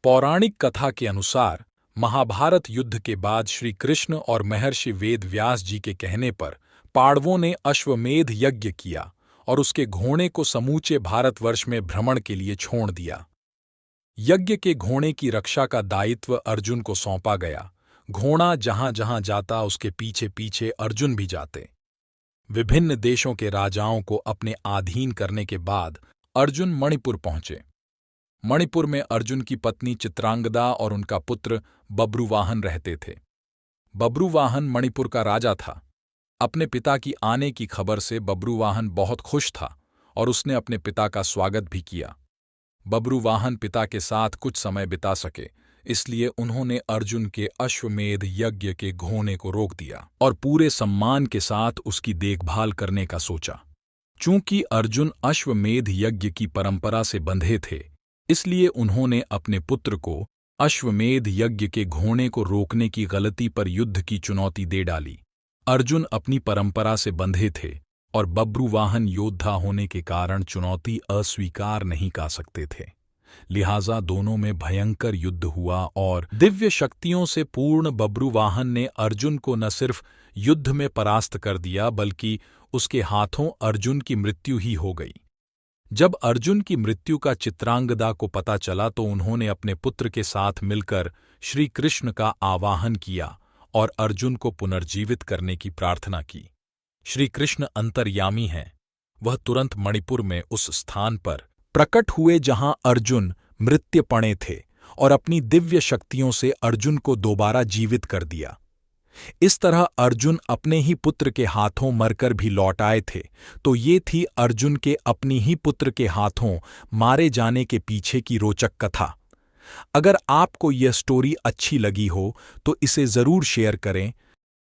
पौराणिक कथा के अनुसार महाभारत युद्ध के बाद श्री कृष्ण और महर्षि वेद व्यास जी के कहने पर पांडवों ने अश्वमेध यज्ञ किया और उसके घोड़े को समूचे भारतवर्ष में भ्रमण के लिए छोड़ दिया। यज्ञ के घोड़े की रक्षा का दायित्व अर्जुन को सौंपा गया। घोड़ा जहां जहां जाता उसके पीछे पीछे अर्जुन भी जाते। विभिन्न देशों के राजाओं को अपने अधीन करने के बाद अर्जुन मणिपुर पहुंचे। मणिपुर में अर्जुन की पत्नी चित्रांगदा और उनका पुत्र बब्रुवाहन रहते थे। बब्रुवाहन मणिपुर का राजा था। अपने पिता की आने की खबर से बब्रुवाहन बहुत खुश था और उसने अपने पिता का स्वागत भी किया। बब्रुवाहन पिता के साथ कुछ समय बिता सके, इसलिए उन्होंने अर्जुन के अश्वमेध यज्ञ के घोड़े को रोक दिया और पूरे सम्मान के साथ उसकी देखभाल करने का सोचा। चूंकि अर्जुन अश्वमेध यज्ञ की परंपरा से बंधे थे, इसलिए उन्होंने अपने पुत्र को अश्वमेध यज्ञ के घोड़े को रोकने की गलती पर युद्ध की चुनौती दे डाली। अर्जुन अपनी परंपरा से बंधे थे और बब्रुवाहन योद्धा होने के कारण चुनौती अस्वीकार नहीं कर सकते थे। लिहाजा दोनों में भयंकर युद्ध हुआ और दिव्य शक्तियों से पूर्ण बब्रुवाहन ने अर्जुन को न सिर्फ युद्ध में परास्त कर दिया, बल्कि उसके हाथों अर्जुन की मृत्यु ही हो गई। जब अर्जुन की मृत्यु का चित्रांगदा को पता चला तो उन्होंने अपने पुत्र के साथ मिलकर श्री कृष्ण का आवाहन किया और अर्जुन को पुनर्जीवित करने की प्रार्थना की। श्री कृष्ण अंतर्यामी हैं। वह तुरंत मणिपुर में उस स्थान पर प्रकट हुए जहां अर्जुन मृत्यपणे थे और अपनी दिव्य शक्तियों से अर्जुन को दोबारा जीवित कर दिया। इस तरह अर्जुन अपने ही पुत्र के हाथों मरकर भी लौट आए थे। तो ये थी अर्जुन के अपनी ही पुत्र के हाथों मारे जाने के पीछे की रोचक कथा। अगर आपको यह स्टोरी अच्छी लगी हो तो इसे जरूर शेयर करें,